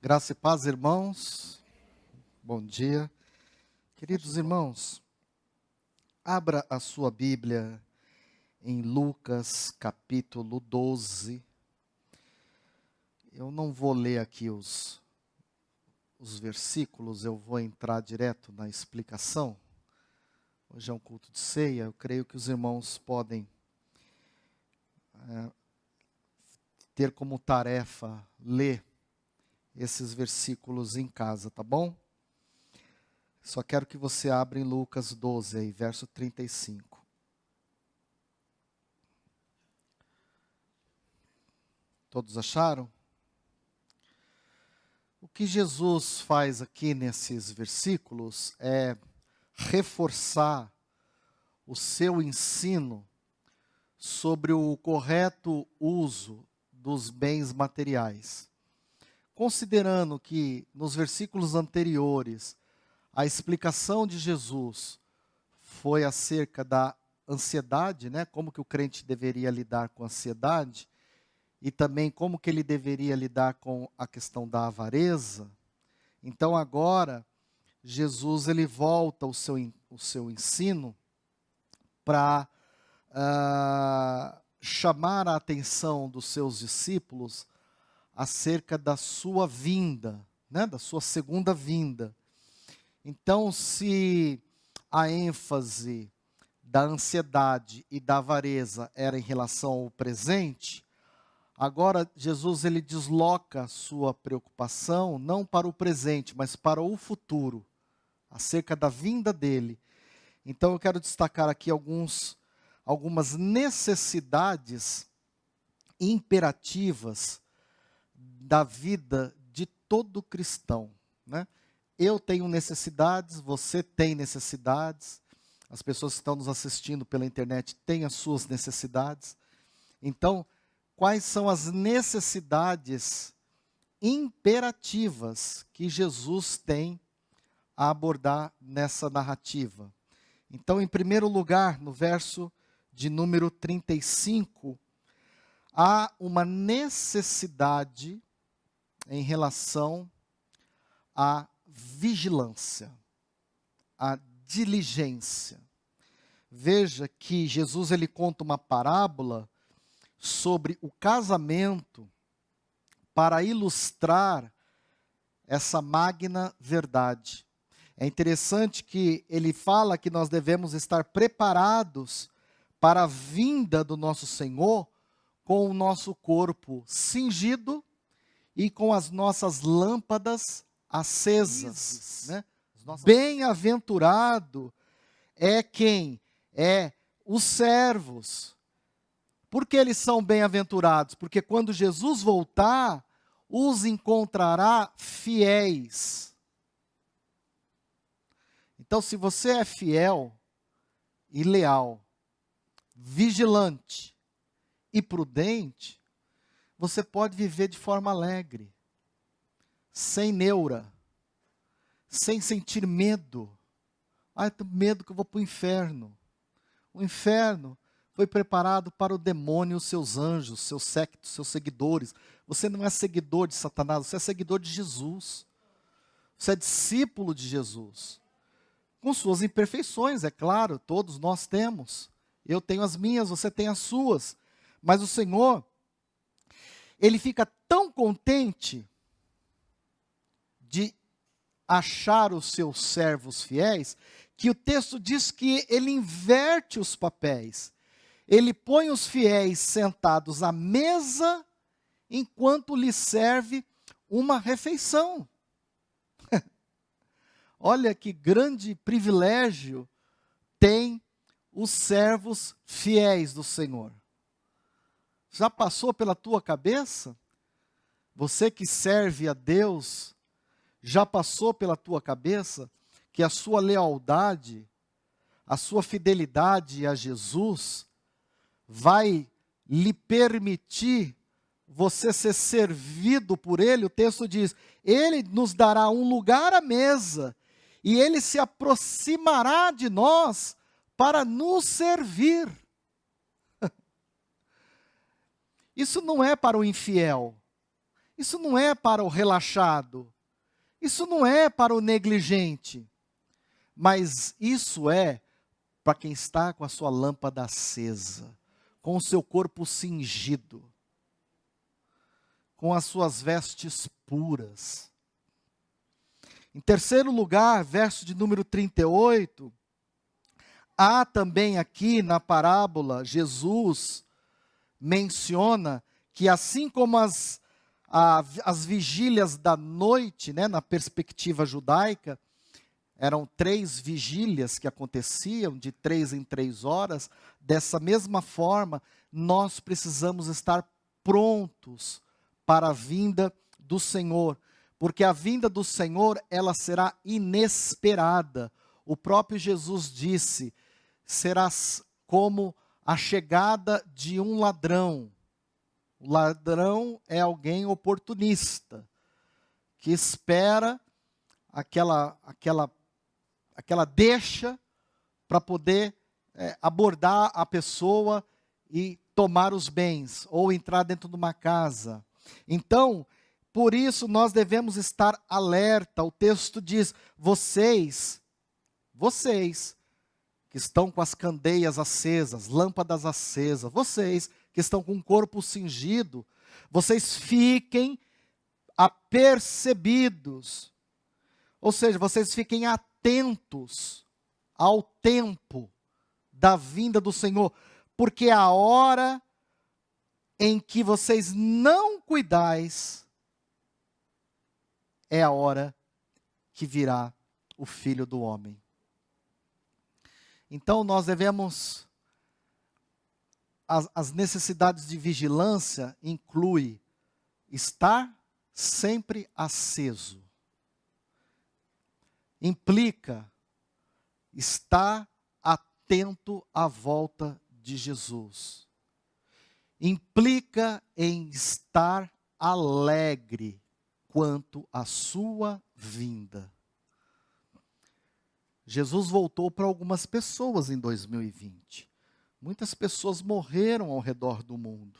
Graça e paz, irmãos. Bom dia. Queridos irmãos, abra a sua Bíblia em Lucas capítulo 12. Eu não vou ler aqui os versículos, eu vou entrar direto na explicação. Hoje é um culto de ceia, eu creio que os irmãos podem ter como tarefa ler esses versículos em casa, tá bom? Só quero que você abra em Lucas 12, aí, verso 35. Todos acharam? O que Jesus faz aqui nesses versículos é reforçar o seu ensino sobre o correto uso dos bens materiais. Considerando que nos versículos anteriores, a explicação de Jesus foi acerca da ansiedade, né? Como que o crente deveria lidar com a ansiedade, e também como que ele deveria lidar com a questão da avareza. Então agora, Jesus ele volta o seu ensino para chamar a atenção dos seus discípulos acerca da sua vinda, né, da sua segunda vinda. Então, se a ênfase da ansiedade e da avareza era em relação ao presente, agora Jesus ele desloca a sua preocupação não para o presente, mas para o futuro, acerca da vinda dele. Então eu quero destacar aqui algumas necessidades imperativas da vida de todo cristão, né? Eu tenho necessidades, você tem necessidades, as pessoas que estão nos assistindo pela internet têm as suas necessidades. Então, quais são as necessidades imperativas que Jesus tem a abordar nessa narrativa? Então, em primeiro lugar, no verso de número 35, há uma necessidade em relação à vigilância, à diligência. Veja que Jesus ele conta uma parábola sobre o casamento para ilustrar essa magna verdade. É interessante que ele fala que nós devemos estar preparados para a vinda do nosso Senhor com o nosso corpo cingido e com as nossas lâmpadas acesas, né? Bem-aventurado é quem? É os servos. Por que eles são bem-aventurados? Porque quando Jesus voltar, os encontrará fiéis. Então, se você é fiel e leal, vigilante e prudente, você pode viver de forma alegre, sem neura, sem sentir medo. Eu tenho medo que eu vou para o inferno. O inferno foi preparado para o demônio e os seus anjos, seus séquitos, seus seguidores. Você não é seguidor de Satanás, você é seguidor de Jesus. Você é discípulo de Jesus. Com suas imperfeições, é claro, todos nós temos. Eu tenho as minhas, você tem as suas. Mas o Senhor, Ele fica tão contente de achar os seus servos fiéis, que o texto diz que Ele inverte os papéis. Ele põe os fiéis sentados à mesa, enquanto lhes serve uma refeição. Olha que grande privilégio tem os servos fiéis do Senhor. Já passou pela tua cabeça? Você que serve a Deus, já passou pela tua cabeça que a sua lealdade, a sua fidelidade a Jesus vai lhe permitir você ser servido por Ele? O texto diz, Ele nos dará um lugar à mesa e Ele se aproximará de nós para nos servir. Isso não é para o infiel. Isso não é para o relaxado. Isso não é para o negligente. Mas isso é para quem está com a sua lâmpada acesa, com o seu corpo cingido, com as suas vestes puras. Em terceiro lugar, verso de número 38, há também aqui na parábola, Jesus menciona que assim como as vigílias da noite, né, na perspectiva judaica, eram 3 vigílias que aconteciam de 3 em 3 horas, dessa mesma forma, nós precisamos estar prontos para a vinda do Senhor, porque a vinda do Senhor, ela será inesperada. O próprio Jesus disse, será como a chegada de um ladrão. O ladrão é alguém oportunista, que espera aquela deixa para poder abordar a pessoa e tomar os bens, ou entrar dentro de uma casa. Então, por isso nós devemos estar alerta. O texto diz, vocês que estão com as candeias acesas, lâmpadas acesas, vocês que estão com o corpo cingido, vocês fiquem apercebidos. Ou seja, vocês fiquem atentos ao tempo da vinda do Senhor, porque a hora em que vocês não cuidais é a hora que virá o Filho do Homem. Então nós devemos, as necessidades de vigilância inclui estar sempre aceso. Implica estar atento à volta de Jesus. Implica em estar alegre quanto à sua vinda. Jesus voltou para algumas pessoas em 2020. Muitas pessoas morreram ao redor do mundo.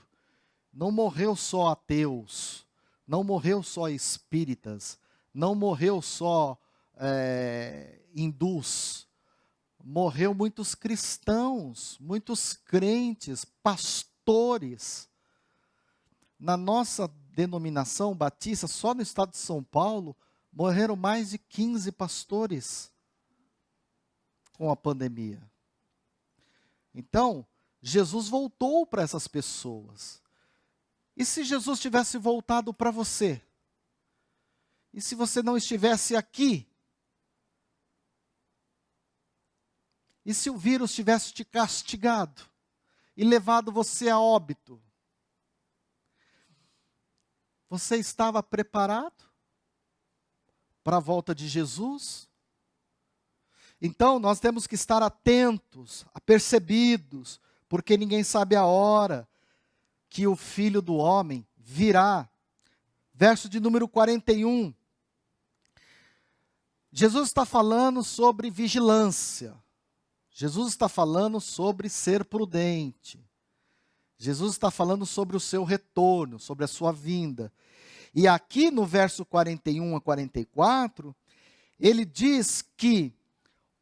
Não morreu só ateus, não morreu só espíritas, não morreu só hindus. Morreu muitos cristãos, muitos crentes, pastores. Na nossa denominação batista, só no estado de São Paulo, morreram mais de 15 pastores com a pandemia. Então, Jesus voltou para essas pessoas. E se Jesus tivesse voltado para você? E se você não estivesse aqui? E se o vírus tivesse te castigado e levado você a óbito? Você estava preparado para a volta de Jesus? Então, nós temos que estar atentos, apercebidos, porque ninguém sabe a hora que o Filho do Homem virá. Verso de número 41. Jesus está falando sobre vigilância. Jesus está falando sobre ser prudente. Jesus está falando sobre o seu retorno, sobre a sua vinda. E aqui no verso 41 a 44, ele diz que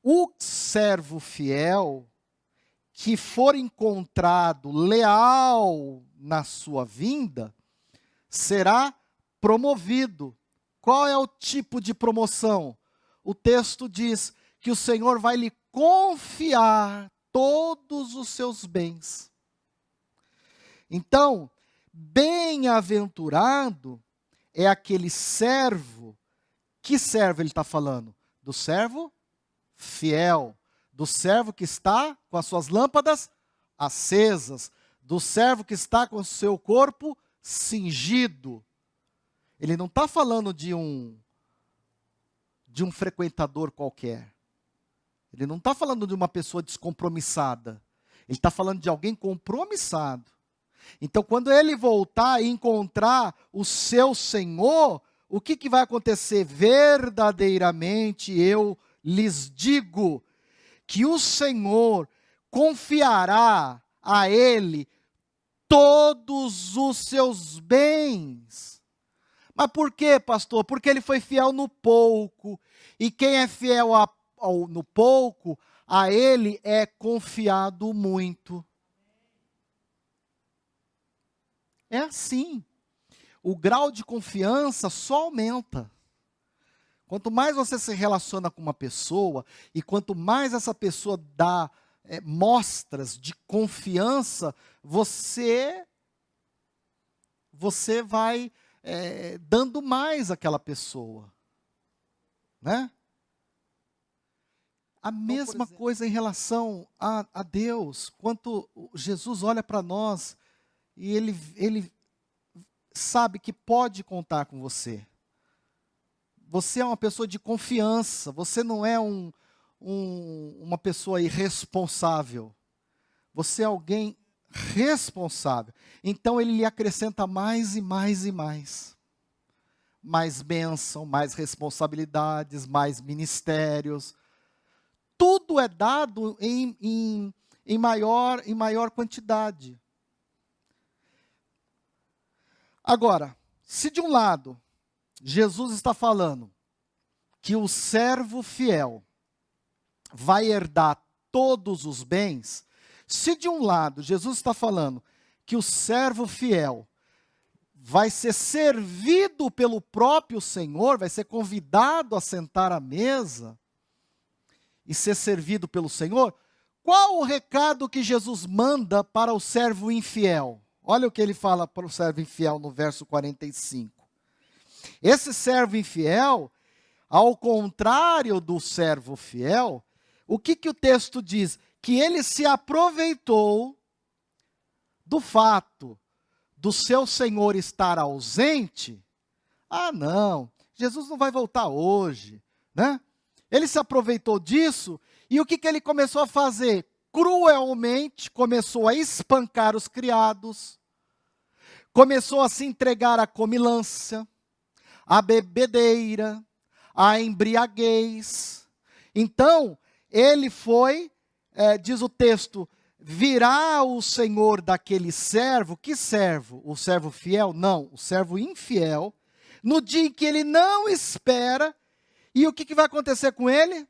o servo fiel que for encontrado leal na sua vinda, será promovido. Qual é o tipo de promoção? O texto diz que o Senhor vai lhe confiar todos os seus bens. Então, bem-aventurado é aquele servo. Que servo ele está falando? Do servo fiel, do servo que está com as suas lâmpadas acesas, do servo que está com o seu corpo cingido. Ele não está falando de um frequentador qualquer. Ele não está falando de uma pessoa descompromissada. Ele está falando de alguém compromissado. Então, quando ele voltar e encontrar o seu Senhor, o que vai acontecer? Verdadeiramente eu lhes digo que o Senhor confiará a ele todos os seus bens. Mas por quê, pastor? Porque ele foi fiel no pouco. E quem é fiel no pouco, a ele é confiado muito. É assim. O grau de confiança só aumenta. Quanto mais você se relaciona com uma pessoa, e quanto mais essa pessoa dá mostras de confiança, você vai dando mais àquela pessoa. Né? A mesma coisa em relação a Deus. Quanto Jesus olha para nós e ele sabe que pode contar com você. Você é uma pessoa de confiança, você não é uma pessoa irresponsável. Você é alguém responsável. Então ele lhe acrescenta mais e mais e mais. Mais bênção, mais responsabilidades, mais ministérios. Tudo é dado em maior quantidade. Agora, se de um lado, Jesus está falando que o servo fiel vai herdar todos os bens, se de um lado Jesus está falando que o servo fiel vai ser servido pelo próprio Senhor, vai ser convidado a sentar à mesa e ser servido pelo Senhor, qual o recado que Jesus manda para o servo infiel? Olha o que ele fala para o servo infiel no verso 45. Esse servo infiel, ao contrário do servo fiel, o que o texto diz? Que ele se aproveitou do fato do seu Senhor estar ausente. Ah, não, Jesus não vai voltar hoje, né? Ele se aproveitou disso e o que ele começou a fazer? Cruelmente começou a espancar os criados, começou a se entregar à comilança, à bebedeira, à embriaguez. Então, ele foi, diz o texto, virá o Senhor daquele servo. Que servo? O servo fiel? Não, o servo infiel. No dia em que ele não espera. E o que vai acontecer com ele?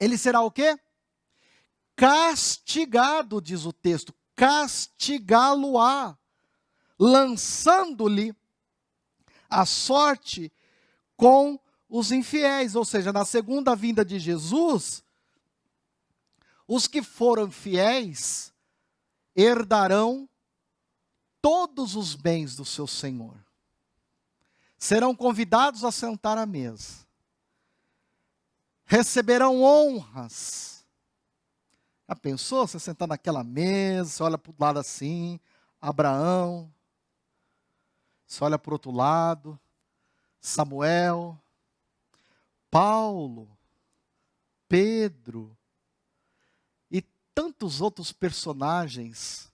Ele será o quê? Castigado, diz o texto. Castigá-lo-á, lançando-lhe a sorte com os infiéis. Ou seja, na segunda vinda de Jesus, os que foram fiéis herdarão todos os bens do seu Senhor. Serão convidados a sentar à mesa. Receberão honras. Já pensou? Você sentar naquela mesa, você olha para o lado assim, Abraão. Você olha para o outro lado, Samuel, Paulo, Pedro e tantos outros personagens.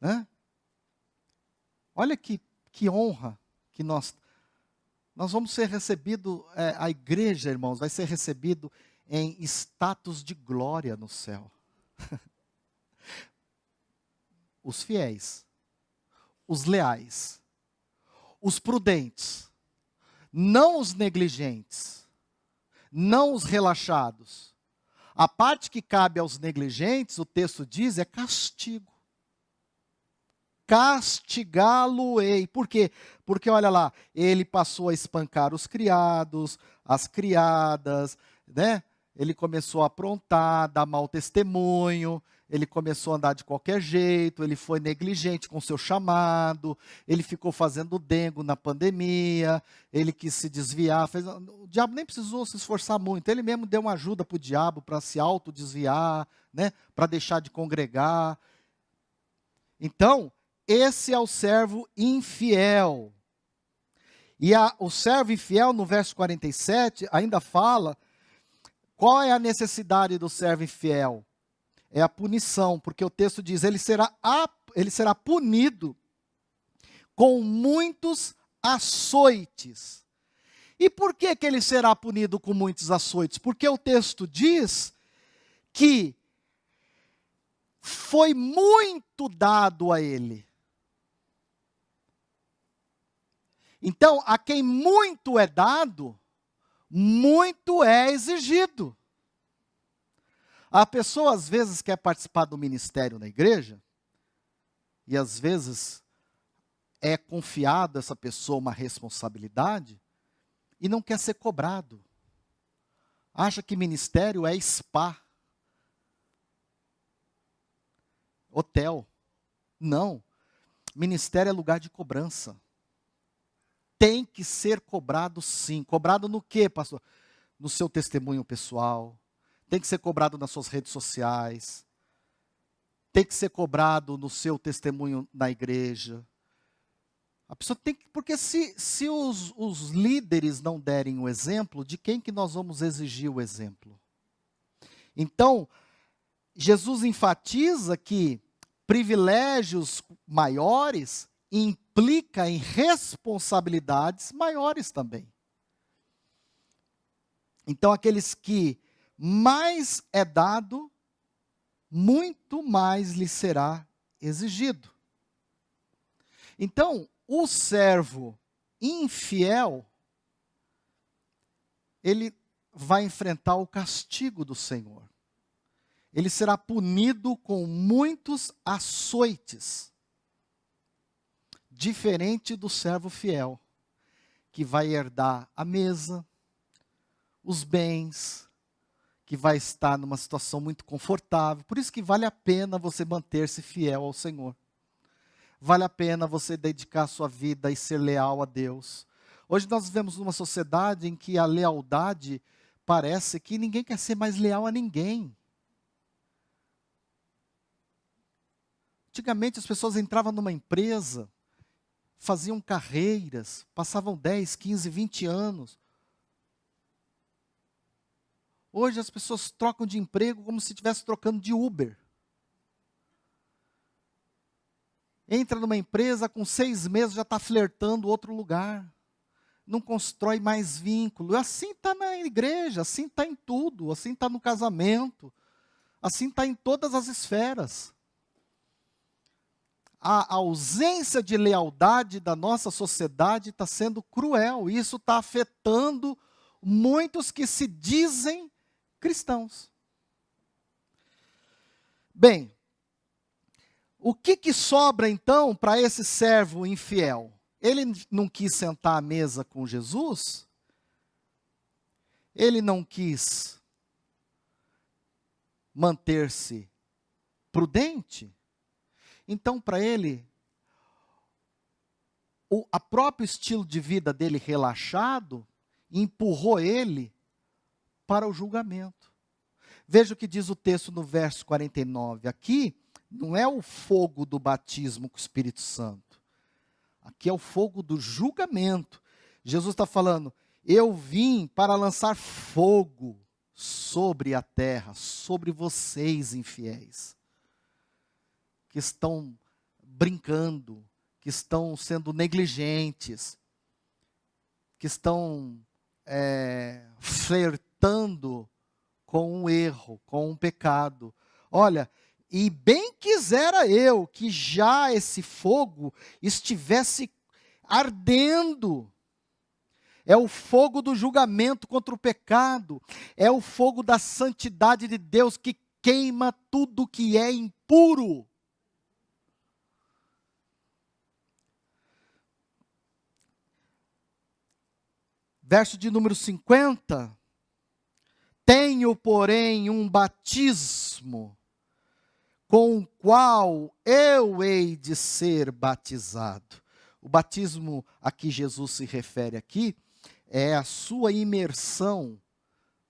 Né? Olha que honra que nós vamos ser recebidos, a igreja, irmãos, vai ser recebido em status de glória no céu. Os fiéis, os leais, os prudentes, não os negligentes, não os relaxados. A parte que cabe aos negligentes, o texto diz, é castigo. Castigá-lo-ei. Por quê? Porque, olha lá, ele passou a espancar os criados, as criadas, né? Ele começou a aprontar, dar mau testemunho, ele começou a andar de qualquer jeito, ele foi negligente com seu chamado, ele ficou fazendo dengo na pandemia, ele quis se desviar, o diabo nem precisou se esforçar muito, ele mesmo deu uma ajuda para o diabo para se autodesviar, né? Para deixar de congregar. Então, esse é o servo infiel. E o servo infiel, no verso 47, ainda fala, qual é a necessidade do servo infiel? É a punição, porque o texto diz, ele será punido com muitos açoites. E por que ele será punido com muitos açoites? Porque o texto diz que foi muito dado a ele. Então, a quem muito é dado, muito é exigido. A pessoa às vezes quer participar do ministério na igreja, e às vezes é confiado a essa pessoa uma responsabilidade, e não quer ser cobrado. Acha que ministério é spa, hotel. Não. Ministério é lugar de cobrança. Tem que ser cobrado sim. Cobrado no quê, pastor? No seu testemunho pessoal. Tem que ser cobrado nas suas redes sociais. Tem que ser cobrado no seu testemunho na igreja. A pessoa tem que, porque se os líderes não derem o exemplo, de quem que nós vamos exigir o exemplo? Então, Jesus enfatiza que privilégios maiores implica em responsabilidades maiores também. Então, aqueles que mais é dado, muito mais lhe será exigido. Então, o servo infiel, ele vai enfrentar o castigo do Senhor. Ele será punido com muitos açoites, diferente do servo fiel, que vai herdar a mesa, os bens, que vai estar numa situação muito confortável. Por isso que vale a pena você manter-se fiel ao Senhor. Vale a pena você dedicar a sua vida e ser leal a Deus. Hoje nós vivemos numa sociedade em que a lealdade parece que ninguém quer ser mais leal a ninguém. Antigamente as pessoas entravam numa empresa, faziam carreiras, passavam 10, 15, 20 anos. Hoje as pessoas trocam de emprego como se estivesse trocando de Uber. Entra numa empresa, com 6 meses já está flertando outro lugar. Não constrói mais vínculo. Assim está na igreja, assim está em tudo, assim está no casamento, assim está em todas as esferas. A ausência de lealdade da nossa sociedade está sendo cruel. E isso está afetando muitos que se dizem cristãos. Bem, o que sobra então para esse servo infiel? Ele não quis sentar à mesa com Jesus? Ele não quis manter-se prudente? Então, para ele, o próprio estilo de vida dele relaxado empurrou ele para o julgamento. Veja o que diz o texto no verso 49. Aqui não é o fogo do batismo com o Espírito Santo. Aqui é o fogo do julgamento. Jesus está falando, eu vim para lançar fogo sobre a terra, sobre vocês infiéis, que estão brincando, que estão sendo negligentes, que estão flertando com um erro, com um pecado. Olha, e bem quisera eu que já esse fogo estivesse ardendo. É o fogo do julgamento contra o pecado, é o fogo da santidade de Deus que queima tudo que é impuro. Verso de número 50. Tenho, porém, um batismo, com o qual eu hei de ser batizado. O batismo a que Jesus se refere aqui é a sua imersão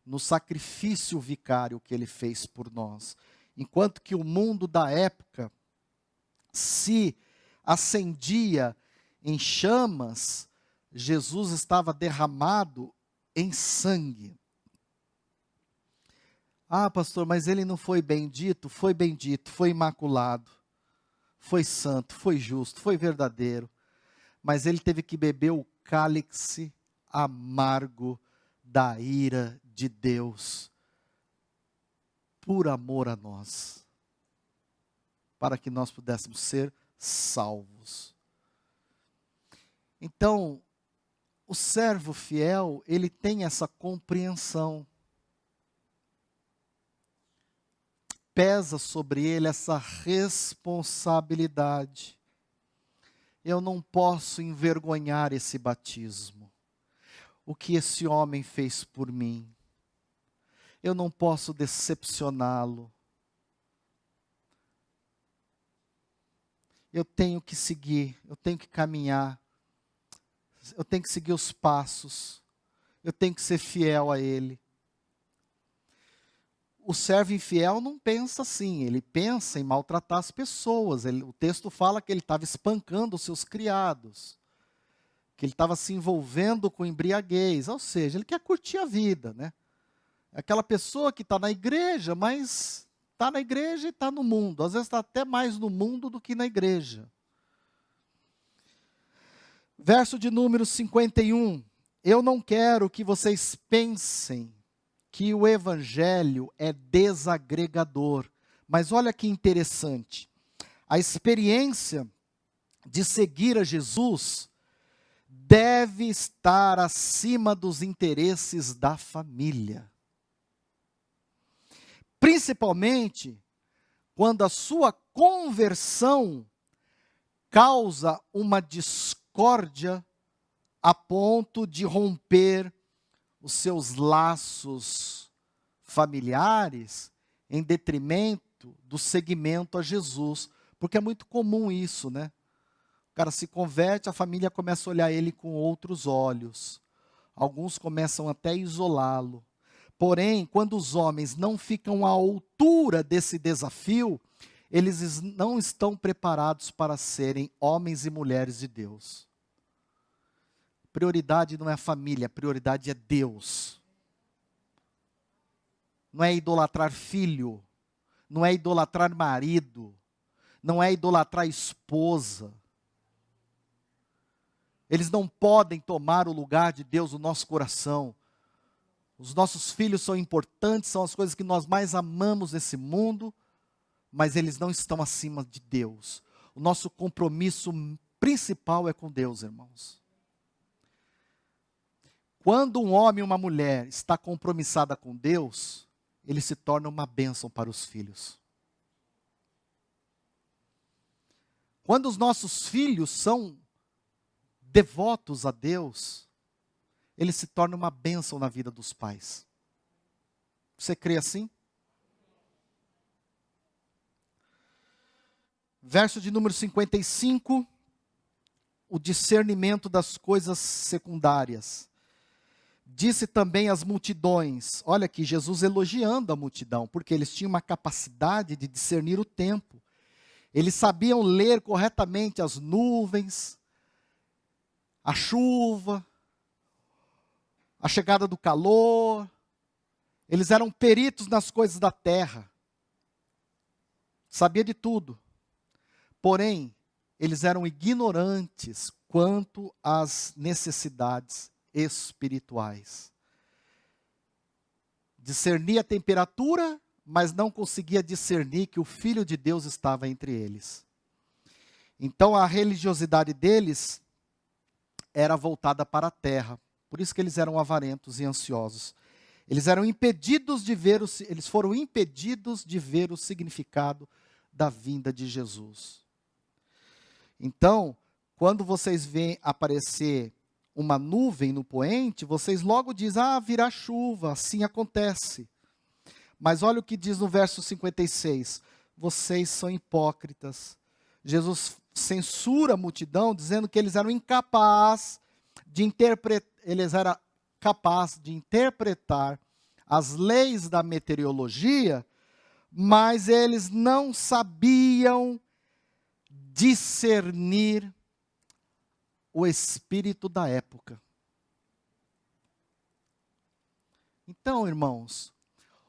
no sacrifício vicário que ele fez por nós. Enquanto que o mundo da época se acendia em chamas, Jesus estava derramado em sangue. Ah, pastor, mas ele não foi bendito? Foi bendito, foi imaculado, foi santo, foi justo, foi verdadeiro. Mas ele teve que beber o cálice amargo da ira de Deus, por amor a nós, para que nós pudéssemos ser salvos. Então, o servo fiel, ele tem essa compreensão. Pesa sobre ele essa responsabilidade. Eu não posso envergonhar esse batismo. O que esse homem fez por mim. Eu não posso decepcioná-lo. Eu tenho que seguir, eu tenho que caminhar. Eu tenho que seguir os passos. Eu tenho que ser fiel a ele. O servo infiel não pensa assim, ele pensa em maltratar as pessoas. O texto fala que ele estava espancando os seus criados, que ele estava se envolvendo com embriaguez, ou seja, ele quer curtir a vida, né? É aquela pessoa que está na igreja, mas está na igreja e está no mundo. Às vezes está até mais no mundo do que na igreja. Verso de número 51. Eu não quero que vocês pensem que o evangelho é desagregador. Mas olha que interessante. A experiência de seguir a Jesus deve estar acima dos interesses da família. Principalmente quando a sua conversão causa uma discórdia a ponto de romper os seus laços familiares em detrimento do seguimento a Jesus. Porque é muito comum isso, né? O cara se converte, a família começa a olhar ele com outros olhos. Alguns começam até a isolá-lo. Porém, quando os homens não ficam à altura desse desafio, eles não estão preparados para serem homens e mulheres de Deus. Prioridade não é a família, a prioridade é Deus. Não é idolatrar filho, não é idolatrar marido, não é idolatrar esposa. Eles não podem tomar o lugar de Deus no nosso coração. Os nossos filhos são importantes, são as coisas que nós mais amamos nesse mundo, mas eles não estão acima de Deus. O nosso compromisso principal é com Deus, irmãos. Quando um homem e uma mulher está compromissada com Deus, ele se torna uma bênção para os filhos. Quando os nossos filhos são devotos a Deus, ele se torna uma bênção na vida dos pais. Você crê assim? Verso de número 55, o discernimento das coisas secundárias. Disse também às multidões, olha aqui, Jesus elogiando a multidão, porque eles tinham uma capacidade de discernir o tempo. Eles sabiam ler corretamente as nuvens, a chuva, a chegada do calor. Eles eram peritos nas coisas da terra. Sabia de tudo. Porém, eles eram ignorantes quanto às necessidades espirituais. Discernia a temperatura, mas não conseguia discernir que o Filho de Deus estava entre eles. Então a religiosidade deles era voltada para a terra. Por isso que eles eram avarentos e ansiosos. Eles foram impedidos de ver o significado da vinda de Jesus. Então, quando vocês veem aparecer uma nuvem no poente, vocês logo dizem, virá chuva, assim acontece. Mas olha o que diz no verso 56, vocês são hipócritas. Jesus censura a multidão, dizendo que eles eram incapazes de interpretar as leis da meteorologia, mas eles não sabiam discernir o espírito da época. Então, irmãos,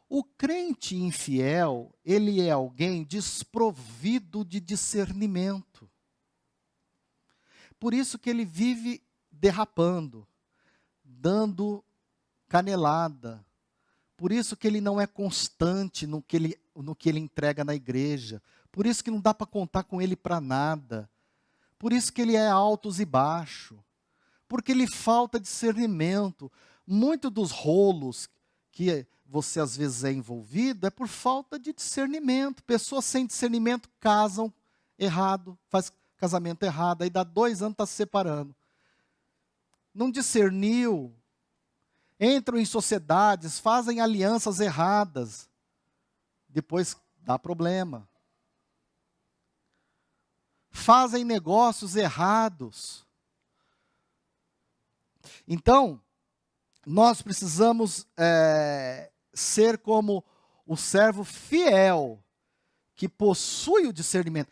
o crente infiel, ele é alguém desprovido de discernimento. Por isso que ele vive derrapando, dando canelada. Por isso que ele não é constante no que ele entrega na igreja. Por isso que não dá para contar com ele para nada. Por isso que ele é altos e baixos. Porque lhe falta discernimento. Muito dos rolos que você às vezes é envolvido é por falta de discernimento. Pessoas sem discernimento casam errado, faz casamento errado, aí dá 2 anos, está se separando. Não discerniu, entram em sociedades, fazem alianças erradas, depois dá problema. Fazem negócios errados. Então, nós precisamos ser como o servo fiel, que possui o discernimento.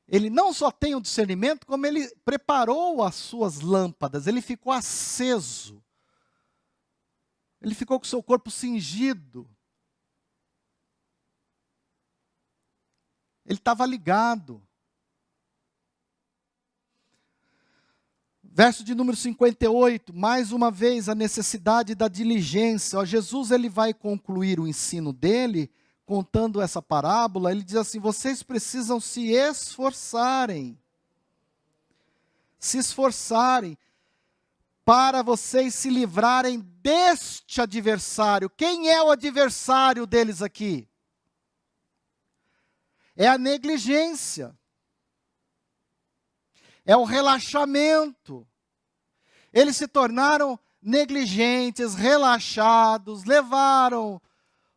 Ele não só tem o discernimento, como ele preparou as suas lâmpadas, ele ficou aceso. Ele ficou com o seu corpo cingido. Ele estava ligado. Verso de número 58, mais uma vez a necessidade da diligência. Jesus ele vai concluir o ensino dele, contando essa parábola. Ele diz assim: vocês precisam se esforçarem. Se esforçarem para vocês se livrarem deste adversário. Quem é o adversário deles aqui? É a negligência. É o relaxamento. Eles se tornaram negligentes, relaxados, levaram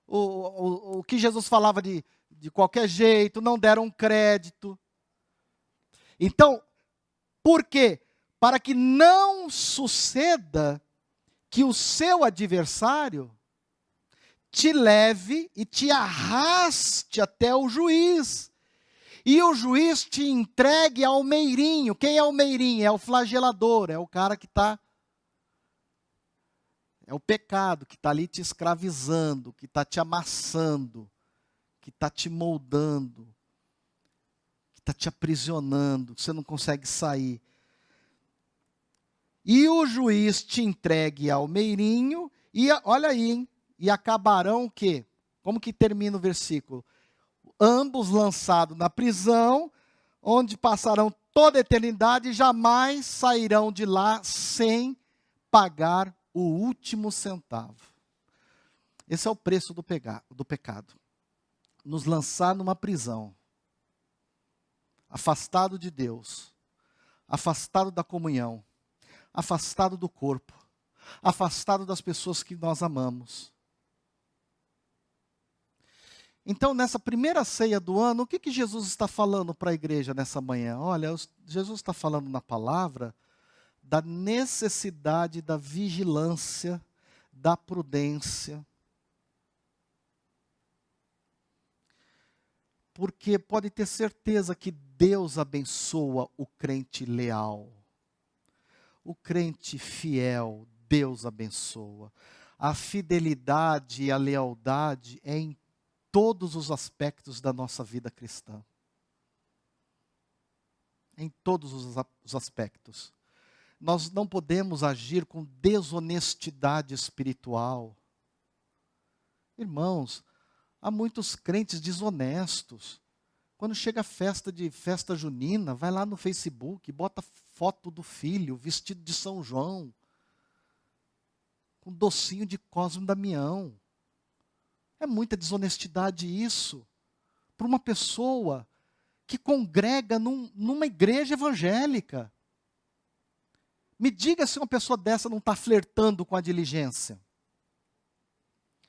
o que Jesus falava de qualquer jeito, não deram crédito. Então, por quê? Para que não suceda que o seu adversário te leve e te arraste até o juiz. E o juiz te entregue ao meirinho. Quem é o meirinho? É o flagelador, é o cara que está... É o pecado que está ali te escravizando, que está te amassando, que está te moldando, que está te aprisionando, que você não consegue sair. E o juiz te entregue ao meirinho, e olha aí, hein? E acabarão o quê? Como que termina o versículo? Ambos lançados na prisão, onde passarão toda a eternidade e jamais sairão de lá sem pagar o último centavo. Esse é o preço do pecado. Nos lançar numa prisão, afastado de Deus, afastado da comunhão, afastado do corpo, afastado das pessoas que nós amamos. Então, nessa primeira ceia do ano, o que Jesus está falando para a igreja nessa manhã? Olha, Jesus está falando na palavra da necessidade da vigilância, da prudência. Porque pode ter certeza que Deus abençoa o crente leal. O crente fiel, Deus abençoa. A fidelidade e a lealdade é em todos os aspectos da nossa vida cristã. Em todos os aspectos. Nós não podemos agir com desonestidade espiritual. Irmãos, há muitos crentes desonestos. Quando chega a festa junina, vai lá no Facebook, bota foto do filho, vestido de São João, com docinho de Cosme e Damião. É muita desonestidade isso, para uma pessoa que congrega numa igreja evangélica. Me diga se uma pessoa dessa não está flertando com a diligência.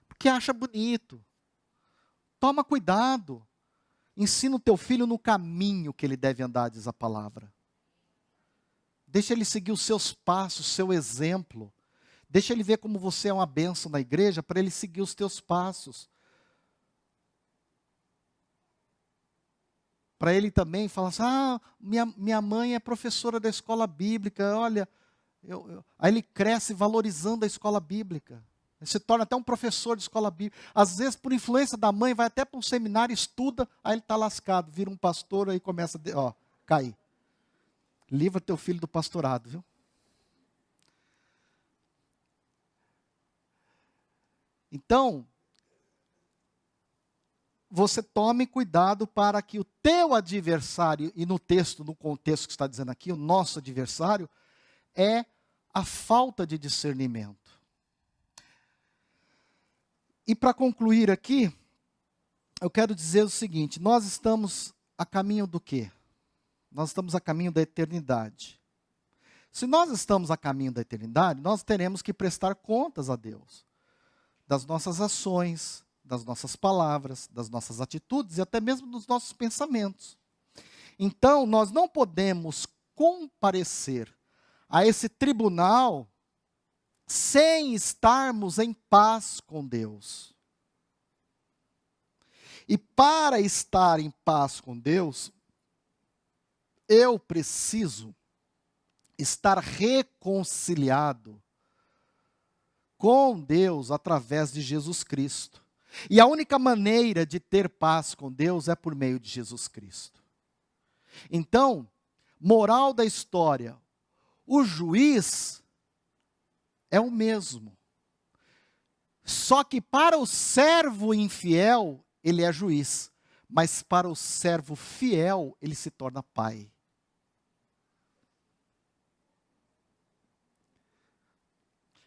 Porque acha bonito. Toma cuidado. Ensina o teu filho no caminho que ele deve andar, diz a palavra. Deixa ele seguir os seus passos, o seu exemplo. Deixa ele ver como você é uma bênção na igreja, para ele seguir os teus passos. Para ele também falar assim, minha mãe é professora da escola bíblica, olha... Aí ele cresce valorizando a escola bíblica. Ele se torna até um professor de escola bíblica. Às vezes, por influência da mãe, vai até para um seminário, estuda, aí ele está lascado, vira um pastor, aí começa a cair. Livra teu filho do pastorado, viu? Então, você tome cuidado para que o teu adversário, e no texto, no contexto que está dizendo aqui, o nosso adversário, é a falta de discernimento. E para concluir aqui, eu quero dizer o seguinte: nós estamos a caminho do quê? Nós estamos a caminho da eternidade. Se nós estamos a caminho da eternidade, nós teremos que prestar contas a Deus das nossas ações, das nossas palavras, das nossas atitudes e até mesmo dos nossos pensamentos. Então, nós não podemos comparecer a esse tribunal sem estarmos em paz com Deus. E para estar em paz com Deus, eu preciso estar reconciliado com Deus através de Jesus Cristo. E a única maneira de ter paz com Deus é por meio de Jesus Cristo. Então, moral da história, o juiz é o mesmo. Só que para o servo infiel, ele é juiz. Mas para o servo fiel, ele se torna pai.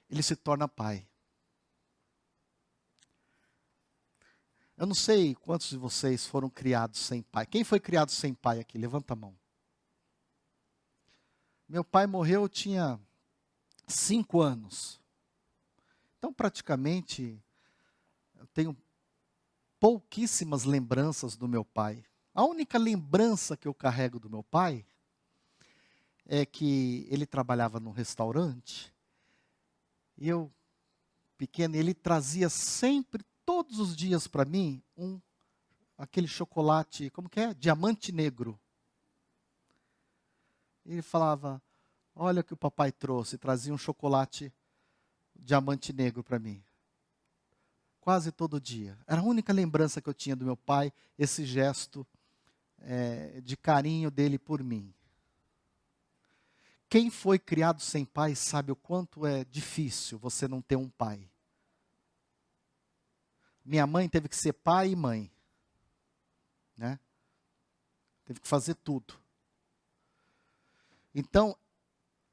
Ele se torna pai. Eu não sei quantos de vocês foram criados sem pai. Quem foi criado sem pai aqui? Levanta a mão. Meu pai morreu, eu tinha 5 anos. Então, praticamente, eu tenho pouquíssimas lembranças do meu pai. A única lembrança que eu carrego do meu pai é que ele trabalhava num restaurante. E eu, pequeno, ele trazia sempre, todos os dias para mim, aquele chocolate, como que é? Diamante negro. Ele falava, olha o que o papai trouxe, trazia um chocolate diamante negro para mim. Quase todo dia. Era a única lembrança que eu tinha do meu pai, esse gesto de carinho dele por mim. Quem foi criado sem pai sabe o quanto é difícil você não ter um pai. Minha mãe teve que ser pai e mãe, né? Teve que fazer tudo. Então,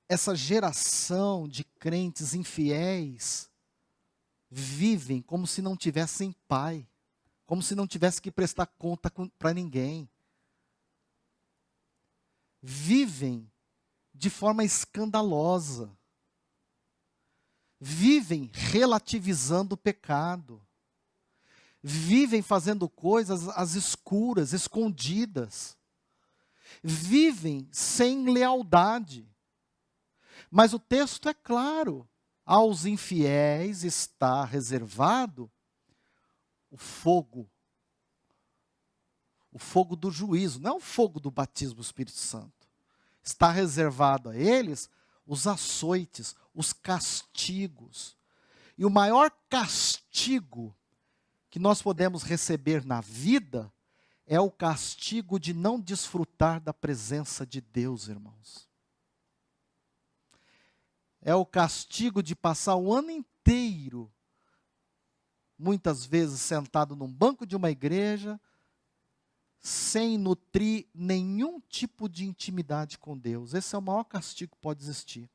essa geração de crentes infiéis vivem como se não tivessem pai, como se não tivesse que prestar conta para ninguém. Vivem de forma escandalosa. Vivem relativizando o pecado. Vivem fazendo coisas às escuras, escondidas. Vivem sem lealdade. Mas o texto é claro. Aos infiéis está reservado o fogo. O fogo do juízo, não é o fogo do batismo do Espírito Santo. Está reservado a eles os açoites, os castigos. E o maior castigo que nós podemos receber na vida é o castigo de não desfrutar da presença de Deus, irmãos. É o castigo de passar o ano inteiro, muitas vezes sentado num banco de uma igreja, sem nutrir nenhum tipo de intimidade com Deus. Esse é o maior castigo que pode existir.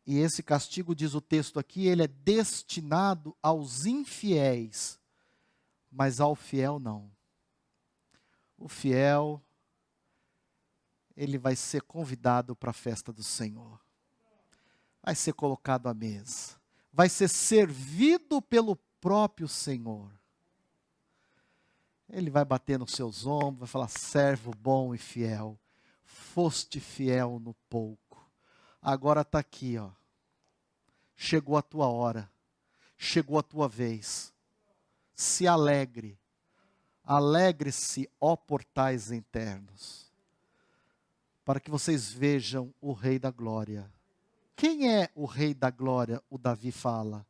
E esse castigo, diz o texto aqui, ele é destinado aos infiéis, mas ao fiel não. O fiel, ele vai ser convidado para a festa do Senhor. Vai ser colocado à mesa. Vai ser servido pelo próprio Senhor. Ele vai bater nos seus ombros, vai falar, servo bom e fiel, foste fiel no pouco, agora está aqui, ó. Chegou a tua hora, chegou a tua vez, se alegre, alegre-se, ó portais internos, para que vocês vejam o Rei da Glória. Quem é o Rei da Glória? O Davi fala,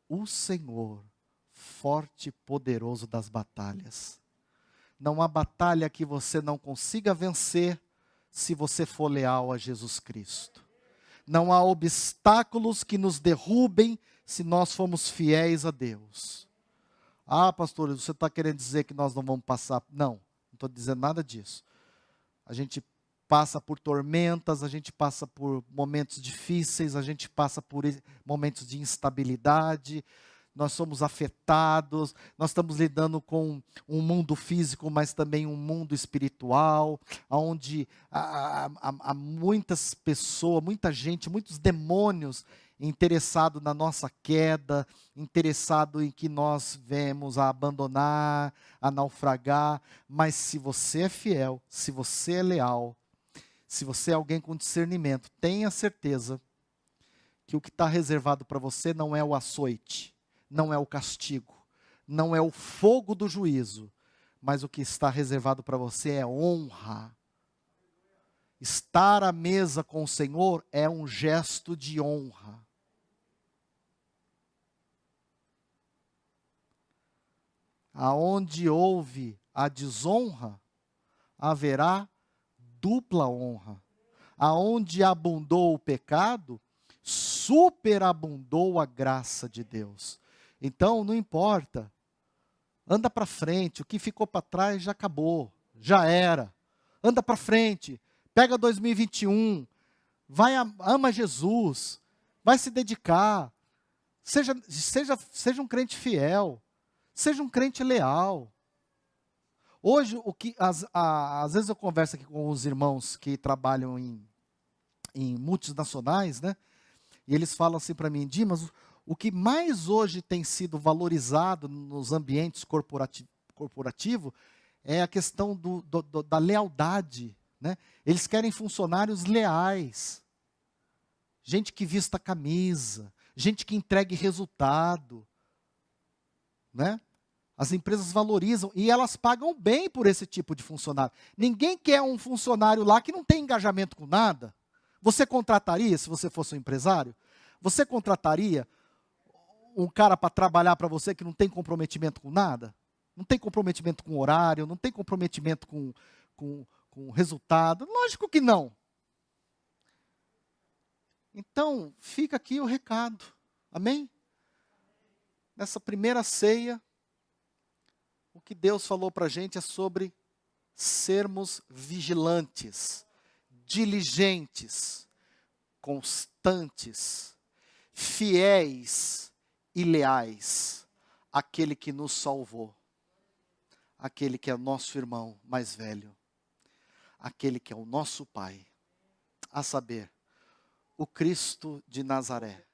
o Senhor, forte e poderoso das batalhas. Não há batalha que você não consiga vencer se você for leal a Jesus Cristo. Não há obstáculos que nos derrubem se nós formos fiéis a Deus. Ah, pastor, você está querendo dizer que nós não vamos passar? Não estou dizendo nada disso. A gente passa por tormentas, a gente passa por momentos difíceis, a gente passa por momentos de instabilidade, nós somos afetados, nós estamos lidando com um mundo físico, mas também um mundo espiritual, onde há muitas pessoas, muita gente, muitos demônios interessados na nossa queda, interessados em que nós vemos a abandonar, a naufragar. Mas se você é fiel, se você é leal, se você é alguém com discernimento, tenha certeza que o que está reservado para você não é o açoite, não é o castigo, não é o fogo do juízo, mas o que está reservado para você é honra. Estar à mesa com o Senhor é um gesto de honra. Aonde houve a desonra, haverá dupla honra. Aonde abundou o pecado, superabundou a graça de Deus. Então, não importa, anda para frente, o que ficou para trás já acabou, já era. Anda para frente, pega 2021, ama Jesus, vai se dedicar, seja um crente fiel, seja um crente leal. Hoje, às vezes eu converso aqui com os irmãos que trabalham em multinacionais, né? E eles falam assim para mim: Dimas, o que mais hoje tem sido valorizado nos ambientes corporativos é a questão da lealdade, né? Eles querem funcionários leais, gente que vista a camisa, gente que entregue resultado, né? As empresas valorizam e elas pagam bem por esse tipo de funcionário. Ninguém quer um funcionário lá que não tem engajamento com nada. Você contrataria, se você fosse um empresário? Você contrataria um cara para trabalhar para você que não tem comprometimento com nada? Não tem comprometimento com horário, não tem comprometimento com resultado? Lógico que não. Então, fica aqui o recado. Amém? Nessa primeira ceia, o que Deus falou para a gente é sobre sermos vigilantes, diligentes, constantes, fiéis e leais àquele que nos salvou, aquele que é nosso irmão mais velho, aquele que é o nosso Pai, a saber, o Cristo de Nazaré.